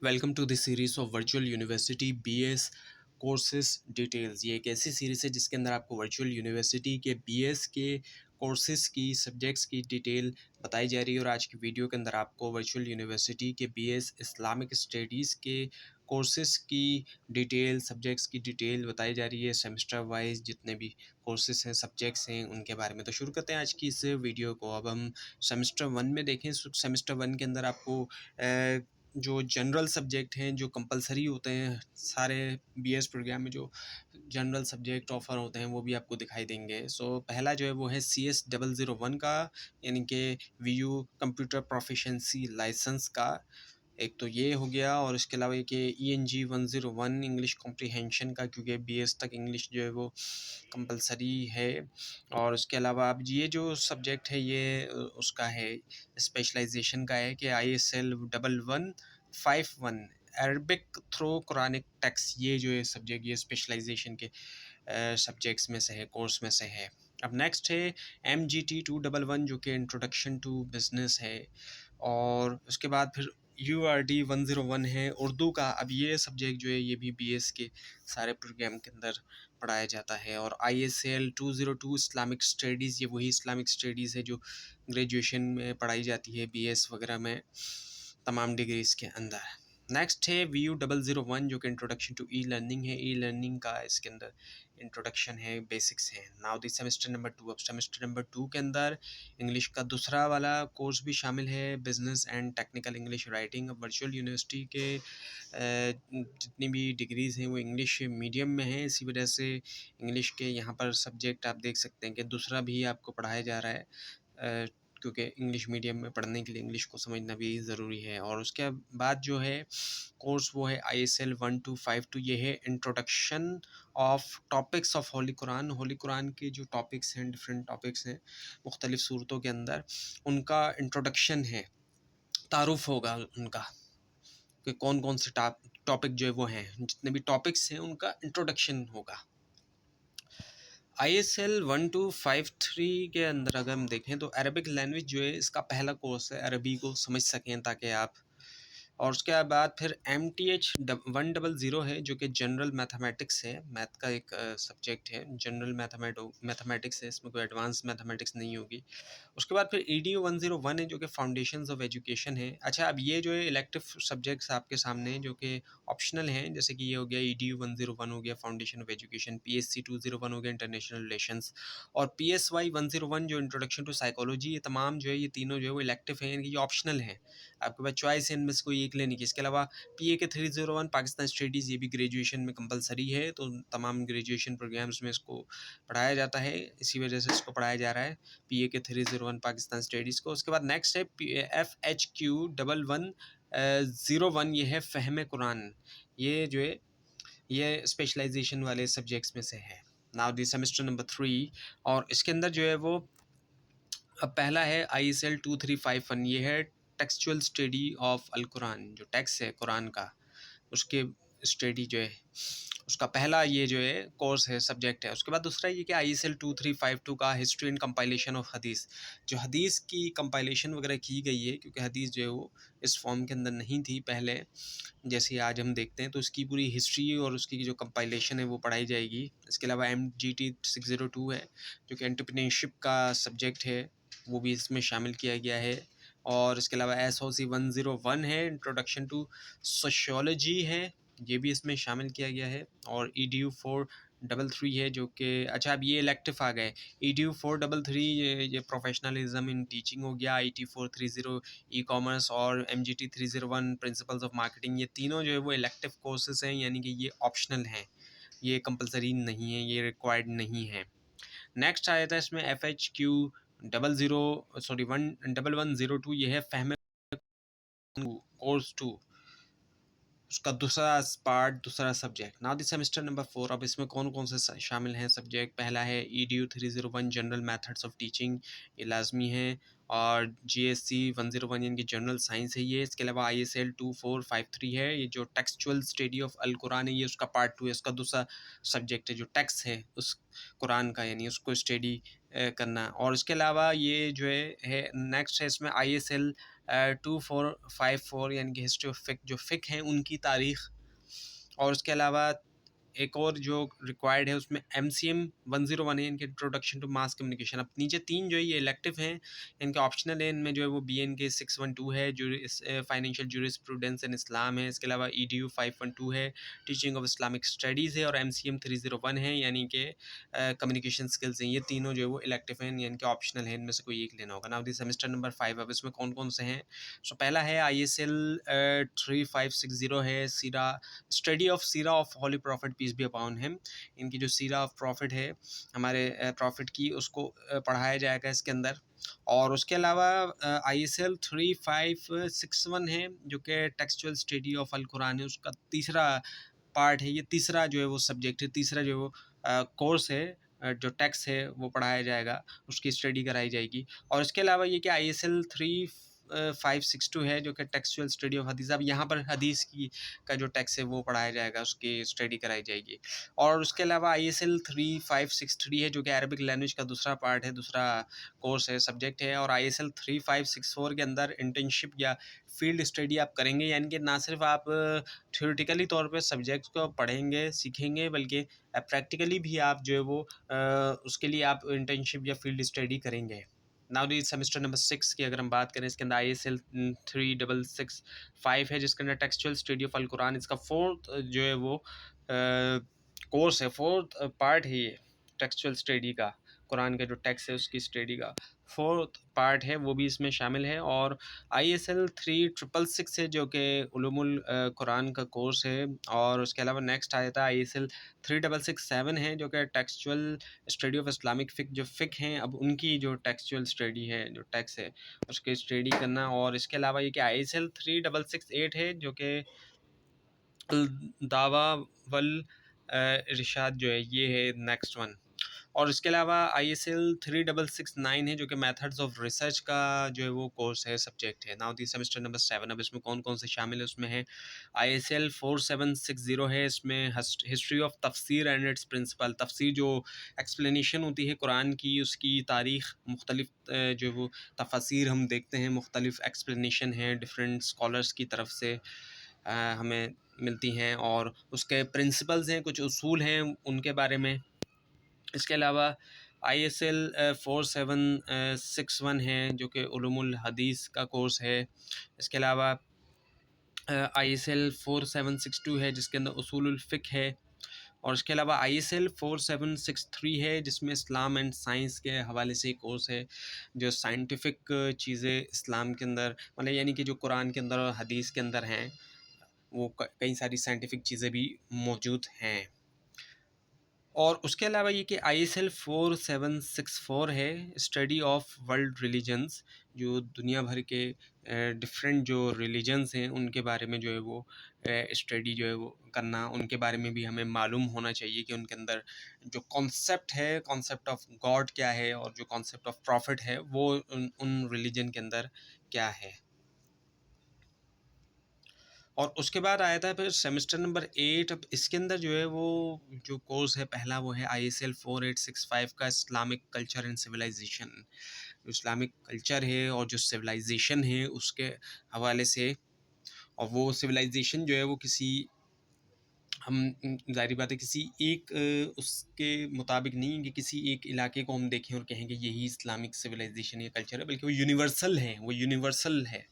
Welcome to the series of virtual university BS courses details. ये एक ऐसी series है जिसके अंदर आपको वर्चुअल यूनिवर्सिटी के बीएस के कोर्सेज की सब्जेक्ट्स की डिटेल बताई जा रही है। और आज की वीडियो के अंदर आपको वर्चुअल यूनिवर्सिटी के बीएस इस्लामिक स्टडीज़ के कोर्सेज की डिटेल, सब्जेक्ट्स की डिटेल बताई जा रही है। सेमेस्टर वाइज जितने भी कोर्सेज हैं, सब्जेक्ट्स हैं, उनके बारे में। तो शुरू करते हैं आज की इस वीडियो को। अब हम सेमेस्टर वन में देखें। सेमेस्टर वन के अंदर आपको जो जनरल सब्जेक्ट हैं, जो कंपलसरी होते हैं सारे बीएस प्रोग्राम में, जो जनरल सब्जेक्ट ऑफर होते हैं वो भी आपको दिखाई देंगे। पहला जो है वो है CS001 का, यानी कि वीयू कंप्यूटर प्रोफिशेंसी लाइसेंस का। एक तो ये हो गया, और इसके अलावा एक ENG 101 इंग्लिश कॉम्प्रीहेंशन का, क्योंकि BS तक इंग्लिश जो है वो कंपलसरी है। और उसके अलावा अब ये जो सब्जेक्ट है ये उसका है, स्पेशलाइजेशन का है कि ISL 1151 Arabic through Quranic text. ये जो है सब्जेक्ट, ये स्पेशलाइजेशन के सब्जेक्ट्स में से है, कोर्स में से है। अब नेक्स्ट है MGT 211 जो कि इंट्रोडक्शन टू बिजनेस है। और उसके बाद फिर URD 101 है उर्दू का। अब ये सब्जेक्ट जो है ये भी BS के सारे प्रोग्राम के अंदर पढ़ाया जाता है। और ISL 202 इस्लामिक स्टडीज़, ये वही इस्लामिक स्टडीज़ है जो ग्रेजुएशन में पढ़ाई जाती है BS वगैरह में, तमाम डिग्रीज़ के अंदर। नेक्स्ट है VU 001 जो कि इंट्रोडक्शन टू ई लर्निंग है। ई लर्निंग का इसके अंदर इंट्रोडक्शन है, बेसिक्स है। Now the semester number 2। अब सेमेस्टर नंबर 2 के अंदर इंग्लिश का दूसरा वाला कोर्स भी शामिल है, business and technical English writing. अब वर्चुअल यूनिवर्सिटी के जितनी भी डिग्रीज़ हैं वो इंग्लिश मीडियम में हैं, इसी वजह से इंग्लिश के यहाँ पर सब्जेक्ट आप देख सकते हैं कि दूसरा भी आपको पढ़ाया जा रहा है, क्योंकि इंग्लिश मीडियम में पढ़ने के लिए इंग्लिश को समझना भी ज़रूरी है। और उसके बाद जो है कोर्स वो है ISL 1252। ये है introduction of topics of Holi Quran. Holi Quran के जो टॉपिक्स हैं, डिफरेंट टॉपिक्स हैं मुख्तलिफ़ सूरतों के अंदर, उनका इंट्रोडक्शन है, तारुफ होगा उनका कि कौन कौन से टॉपिक जो है वो हैं, जितने भी टॉपिक्स हैं उनका इंट्रोडक्शन होगा। ISL 1253 के अंदर अगर हम देखें तो अरबिक लैंग्वेज जो है इसका पहला कोर्स है, अरबी को समझ सकें ताकि आप। और उसके बाद फिर MTH 100 है जो कि जनरल मैथमेटिक्स है, मैथ का एक सब्जेक्ट है, जनरल मैथमेटिक्स है, इसमें कोई एडवांस मैथमेटिक्स नहीं होगी। उसके बाद फिर EDU 101 है जो कि फाउंडेशंस ऑफ एजुकेशन है। अच्छा, अब ये जो है इलेक्टिव सब्जेक्ट्स आपके सामने हैं जो कि ऑप्शनल हैं, जैसे कि ये हो गया EDU 101 हो गया फाउंडेशन ऑफ एजुकेशन, PSC 201 हो गया इंटरनेशनल रिलेशंस, और PSY 101 जो इंट्रोडक्शन टू साइकोलॉजी। ये तमाम जो है, ये तीनों जो है वो इलेक्टिव हैं, ये ऑप्शनल हैं, आपके पास चॉइस है इनमें से कोई एक लेने की। इसके अलावा PAK 301 पाकिस्तान स्टडीज़, ये भी ग्रेजुएशन में कंपलसरी है, तो तमाम ग्रेजुएशन प्रोग्राम्स में इसको पढ़ाया जाता है, इसी वजह से इसको पढ़ाया जा रहा है PAK 301 पाकिस्तान स्टडीज़ को। उसके बाद नेक्स्ट है FHQ 1101, ये है फ़हम कुरान। ये जो है ये स्पेशलाइजेशन वाले सब्जेक्ट्स में से है। नाउ दी सेमेस्टर नंबर 3, और इसके अंदर जो है वो अब पहला है ISL 2351। ये है टेक्सचुअल स्टडी ऑफ अल कुरान, जो टेक्स्ट है कुरान का, उसके स्टडी जो है उसका पहला ये जो है कोर्स है, सब्जेक्ट है। उसके बाद दूसरा ये कि ISL 2352 का हिस्ट्री एंड कंपाइलेशन ऑफ हदीस, जो हदीस की कंपाइलेशन वगैरह की गई है, क्योंकि हदीस जो है वो इस फॉर्म के अंदर नहीं थी पहले, जैसे आज हम देखते हैं, तो इसकी पूरी हिस्ट्री और उसकी जो कंपाइलेशन है वो पढ़ाई जाएगी। इसके अलावा MGT 602 है जो कि एंटरप्रेन्योरशिप का सब्जेक्ट है, वो भी इसमें शामिल किया गया है। और इसके अलावा SOC 101 है, इंट्रोडक्शन टू सोशियोलॉजी है, ये भी इसमें शामिल किया गया है। और EDU 433 है जो कि, अच्छा अब ये इलेक्टिव आ गए, EDU 433 ये प्रोफेशनलिज्म इन टीचिंग हो गया, IT 430 ई कॉमर्स, और MGT 301 प्रिंसिपल्स ऑफ मार्केटिंग। ये तीनों जो है वो इलेक्टिव कोर्सेज हैं, यानी कि ये ऑप्शनल हैं, ये कंपलसरी नहीं है, ये रिक्वायर्ड नहीं है। नेक्स्ट आया था इसमें FHQ 1102, ये है फहम कोर्स 2, उसका दूसरा पार्ट, दूसरा subject. Now the semester number 4। अब इसमें कौन कौन से शामिल हैं सब्जेक्ट? पहला है EDU 301 general methods of teaching, ये लाजमी है। और GSC 101 यानी कि जनरल साइंस है ये। इसके अलावा ISL 2453 है, ये जो टेक्सचुअल स्टडी ऑफ अल कुरान है, ये उसका पार्ट 2 है, उसका दूसरा सब्जेक्ट है, जो टेक्स्ट है उस कुरान का, यानी उसको स्टडी करना। और इसके अलावा ये जो है नेक्स्ट है इसमें ISL 2454 यानी कि हिस्ट्री ऑफ फ़िक जो फ़िक हैं उनकी तारीख़, और उसके अलावा एक और जो रिक्वायर्ड है उसमें MCM 101 है, इनके इंट्रोडक्शन टू मास कम्युनिकेशन। अब नीचे 3 जो है ये इलेक्टिव हैं, इनके ऑप्शनल है, इनमें जो है वो BNK 612 है जो फाइनेंशियल जूरिस्प्रूडेंस इन इस्लाम है, इसके अलावा EDU 512 है टीचिंग ऑफ इस्लामिक स्टडीज़ है, और MCM 301 है यानी कि कम्युनिकेशन स्किल्स हैं। ये तीनों जो है वो इलेक्टिव हैं, इनके ऑप्शनल हैं, इनमें से कोई एक लेना होगा। नाउ दी सेमेस्टर नंबर 5, अब इसमें कौन कौन से हैं। सो पहला है ISL 3560 है, सीरा स्टडी ऑफ सीरा of holy prophet peace be upon him. इनकी जो सीरा ऑफ प्रॉफिट है हमारे प्रॉफिट की, उसको पढ़ाया जाएगा इसके अंदर। और उसके अलावा ISL 3561 है जो कि टेक्सचुअल स्टडी ऑफ अल कुरान है, उसका तीसरा पार्ट है। ये तीसरा जो है वो सब्जेक्ट है, तीसरा जो है वो कोर्स है, जो टेक्स्ट है वो पढ़ाया जाएगा, उसकी स्टडी कराई जाएगी। और इसके अलावा ये कि ISL 3562 है जो कि टेक्सचुअल स्टडी ऑफ हदीस। अब यहाँ पर हदीस की का जो टेक्स्ट है वो पढ़ाया जाएगा, उसकी स्टडी कराई जाएगी। और उसके अलावा ISL 3563 है जो कि अरबिक लैंग्वेज का दूसरा पार्ट है, दूसरा कोर्स है, सब्जेक्ट है। और ISL 3564 के अंदर इंटर्नशिप या फील्ड स्टडी आप करेंगे, यानी कि ना सिर्फ आप थ्योरेटिकली तौर पे सब्जेक्ट्स को पढ़ेंगे सीखेंगे, बल्कि प्रैक्टिकली भी आप जो है वो उसके लिए आप इंटर्नशिप या फील्ड स्टडी करेंगे। नाउ दी सेमेस्टर नंबर 6 की अगर हम बात करें, इसके अंदर ISL 3665 है जिसके अंदर टेक्सचुअल स्टडी ऑफ अल कुरान, इसका फोर्थ जो है वो कोर्स है, फोर्थ पार्ट है ये टेक्सचुअल स्टडी का, कुरान का जो टेक्स्ट है उसकी स्टडी का फोर्थ पार्ट है, वो भी इसमें शामिल है। और ISL 3666 है जो कि उलूमुल कुरान का कोर्स है। और उसके अलावा नेक्स्ट आया था ISL 3667 है जो कि टेक्सचुअल स्टडी ऑफ इस्लामिक फ़िक, जो फ़िक हैं अब उनकी जो टेक्सचुअल स्टडी है, जो टेक्स्ट है उसकी स्टडी करना। और इसके अलावा ये कि ISL 3668 है जो कि दावा वल इरशाद जो है ये है नेक्स्ट वन। और इसके अलावा ISL 3669 है जो कि मेथड्स ऑफ रिसर्च का जो है वो कोर्स है, सब्जेक्ट है। नाउ दी सेमेस्टर नंबर 7, अब इसमें कौन कौन से शामिल है, उसमें है ISL 4760 है, इसमें हिस्ट्री ऑफ तफसीर एंड इट्स प्रिंसिपल। तफसीर जो एक्सप्लेनेशन होती है कुरान की, उसकी तारीख़, मुख्तलिफ जो वो तफसीर हम देखते हैं, मुख्तलिफ एक्सप्लेनेशन हैं डिफरेंट स्कॉलर्स की तरफ से हमें मिलती हैं, और उसके प्रिंसिपल्स हैं, कुछ उसूल हैं उनके बारे में। इसके अलावा ISL 4761 है जो कि उलूमुल हदीस का कोर्स है। इसके अलावा ISL 4762 है जिसके अंदर उसूलुल फ़िक़्ह है। और इसके अलावा ISL 4763 है जिसमें इस्लाम एंड साइंस के हवाले से कोर्स है, जो साइंटिफिक चीज़ें इस्लाम के अंदर, मतलब यानी कि जो कुरान के अंदर और हदीस के अंदर हैं, वो कई सारी साइंटिफिक चीज़ें भी मौजूद हैं। और उसके अलावा ये कि ISL 4764 है स्टडी ऑफ वर्ल्ड रिलीजन्स, जो दुनिया भर के डिफरेंट जो रिलीजन्स हैं उनके बारे में जो है वो स्टडी जो है वो करना, उनके बारे में भी हमें मालूम होना चाहिए कि उनके अंदर जो कॉन्सेप्ट है, कॉन्सेप्ट ऑफ गॉड क्या है, और जो कॉन्सेप्ट ऑफ प्रॉफिट है वो उन रिलीजन के अंदर क्या है। और उसके बाद आया था फिर सेमेस्टर नंबर 8। अब इसके अंदर जो है वो जो कोर्स है पहला, वो है ISL 4865 का इस्लामिक कल्चर एंड सिविलाइजेशन। जो इस्लामिक कल्चर है और जो सिविलाइजेशन है उसके हवाले से, और वो सिविलाइजेशन जो है वो किसी, हम ज़ाहिर बात है किसी एक उसके मुताबिक नहीं कि किसी एक इलाके को हम देखें और कहें कि यही इस्लामिक सिविलाइजेशन या कल्चर है, बल्कि वो यूनिवर्सल है, वो यूनिवर्सल है।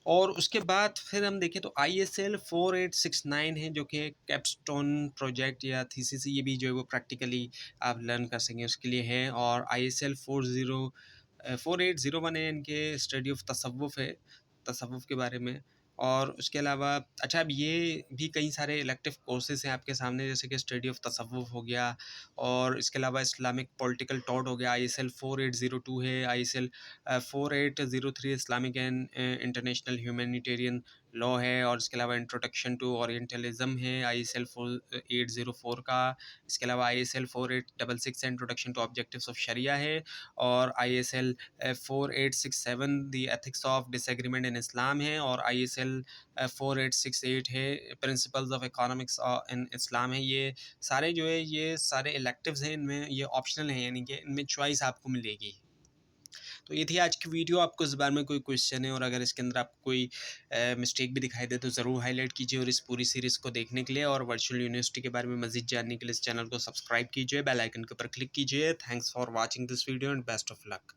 और उसके बाद फिर हम देखें तो ISL 4869 है जो कि कैपस्टोन प्रोजेक्ट या थीसिस, ये भी जो है वो प्रैक्टिकली आप लर्न कर सकें उसके लिए है। और ISL 4801 है, इनके स्टडी ऑफ तसव्वुफ़ है, तसव्वुफ़ के बारे में। और उसके अलावा अच्छा, अब ये भी कई सारे इलेक्टिव कोर्सेज़ हैं आपके सामने, जैसे कि स्टडी ऑफ तसव्वुफ़ हो गया, और इसके अलावा इस्लामिक पॉलिटिकल टॉट हो गया, ISL 4802 है, ISL 4803 Islamic and international humanitarian law है। और इसके अलावा इंट्रोडक्शन टू ओरिएंटलिज्म है ISL 4804 का। इसके अलावा ISL 4866 introduction to objectives of sharia है। और ISL 4867 the ethics of disagreement in Islam है। और ISL 4868 है principles of economics in Islam है। ये सारे जो है ये सारे इलेक्टिव्स हैं, इनमें ये ऑप्शनल हैं, यानी कि इनमें चॉइस आपको मिलेगी। तो ये थी आज की वीडियो। आपको इस बारे में कोई क्वेश्चन है और अगर इसके अंदर आपको कोई मिस्टेक भी दिखाई दे तो ज़रूर हाईलाइट कीजिए। और इस पूरी सीरीज़ को देखने के लिए और वर्चुअल यूनिवर्सिटी के बारे में मज़ीद जानने के लिए इस चैनल को सब्सक्राइब कीजिए, बेल आइकन के ऊपर क्लिक कीजिए। Thanks for watching this video and best of luck.